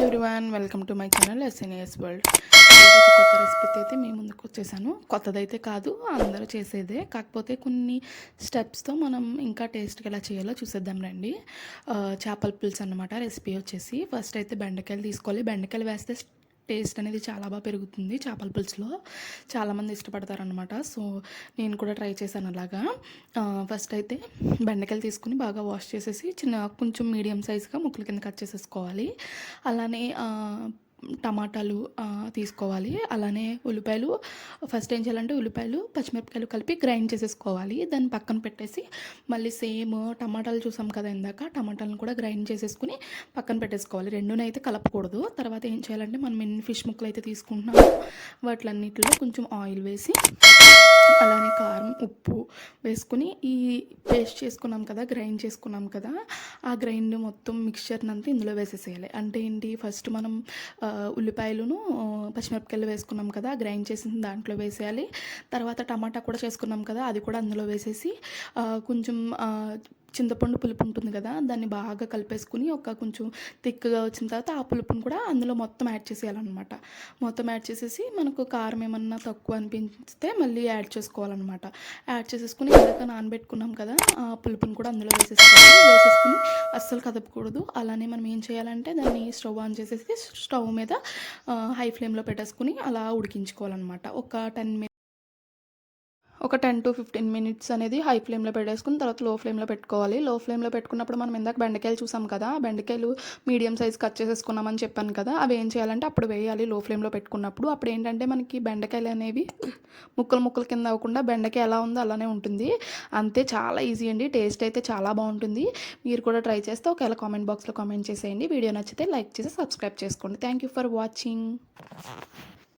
Everyone, welcome to my channel SNAS world. ఈరోజు ఒక కొత్త రెసిపీతో అయితే మీ ముందుకు వచ్చేసాను. కొత్తదైతే కాదు, అందరూ చేసేదే, కాకపోతే కొన్ని స్టెప్స్తో మనం ఇంకా టేస్ట్గా ఎలా చేయాలో చూసేద్దాం రండి. చేపల పులుసు అన్నమాట రెసిపీ వచ్చేసి. ఫస్ట్ అయితే బెండకాయలు తీసుకోవాలి. బెండకాయలు వేస్తే టేస్ట్ అనేది చాలా బాగా పెరుగుతుంది చేపల పులుసులో. చాలామంది ఇష్టపడతారనమాట. సో నేను కూడా ట్రై చేశాను అలాగా. ఫస్ట్ అయితే బెండకాయలు తీసుకుని బాగా వాష్ చేసేసి కొంచెం మీడియం సైజుగా ముక్కల కింద కట్ చేసేసుకోవాలి. అలానే టమాటాలు తీసుకోవాలి. అలానే ఉల్లిపాయలు ఫస్ట్ ఏం చేయాలంటే ఉల్లిపాయలు పచ్చిమిరపకాయలు కలిపి గ్రైండ్ చేసేసుకోవాలి. దాన్ని పక్కన పెట్టేసి మళ్ళీ సేమ్ టమాటాలు చూసాం కదా ఇందాక, టమాటాలను కూడా గ్రైండ్ చేసేసుకుని పక్కన పెట్టేసుకోవాలి. రెండునైతే కలపకూడదు. తర్వాత ఏం చేయాలంటే మనం ఎన్ని ఫిష్ ముక్కలు అయితే తీసుకుంటున్నామో వాటిలన్నిటిలో కొంచెం ఆయిల్ వేసి అలానే కారం ఉప్పు వేసుకుని ఈ పేస్ట్ చేసుకున్నాం కదా, గ్రైండ్ చేసుకున్నాం కదా, ఆ గ్రైండ్ మొత్తం మిక్స్చర్ని అంతా ఇందులో వేసేసేయాలి. అంటే ఏంటి, ఫస్ట్ మనం ఉల్లిపాయలను పచ్చిమిరపకాయలు వేసుకున్నాం కదా, గ్రైండ్ చేసిన దాంట్లో వేసేయాలి. తర్వాత టమాటా కూడా చేసుకున్నాం కదా, అది కూడా అందులో వేసేసి కొంచెం చింతపండు పులుపు ఉంటుంది కదా, దాన్ని బాగా కలిపేసుకుని కొంచెం థిక్గా వచ్చిన తర్వాత ఆ పులుపుని కూడా అందులో మొత్తం యాడ్ చేసేయాలన్నమాట. మొత్తం యాడ్ చేసేసి మనకు కారం ఏమన్నా తక్కువ అనిపిస్తే మళ్ళీ యాడ్ చేసుకోవాలన్నమాట. యాడ్ చేసేసుకుని ఇందాక నానబెట్టుకున్నాం కదా, ఆ పులుపుని కూడా అందులో వేసేసుకుని అస్సలు కదపకూడదు. అలానే మనం ఏం చేయాలంటే దాన్ని స్టవ్ ఆన్ చేసేసి స్టవ్ మీద హై ఫ్లేమ్లో పెట్టేసుకుని అలా ఉడికించుకోవాలన్నమాట. ఒక 10 to 15 మినిట్స్ అనేది హై ఫ్లేమ్లో పెట్టేసుకుని తర్వాత లో ఫ్లేమ్లో పెట్టుకోవాలి. లో ఫ్లేమ్లో పెట్టుకున్నప్పుడు మనం ఇందాక బెండకాయలు చూసాం కదా, బెండకాయలు మీడియం సైజ్ కట్ చేసేసుకున్నామని చెప్పాను కదా, అవి ఏం చేయాలంటే అప్పుడు వేయాలి లో ఫ్లేమ్లో పెట్టుకున్నప్పుడు. అప్పుడు ఏంటంటే మనకి బెండకాయలు అనేవి ముక్కలు కింద అవ్వకుండా బెండకాయ ఎలా ఉందో అలానే ఉంటుంది. అంతే, చాలా ఈజీ అండి. టేస్ట్ అయితే చాలా బాగుంటుంది. మీరు కూడా ట్రై చేస్తే ఒకవేళ కామెంట్ బాక్స్లో కామెంట్ చేసేయండి. వీడియో నచ్చితే లైక్ చేసి సబ్స్క్రైబ్ చేసుకోండి. Thank you for watching.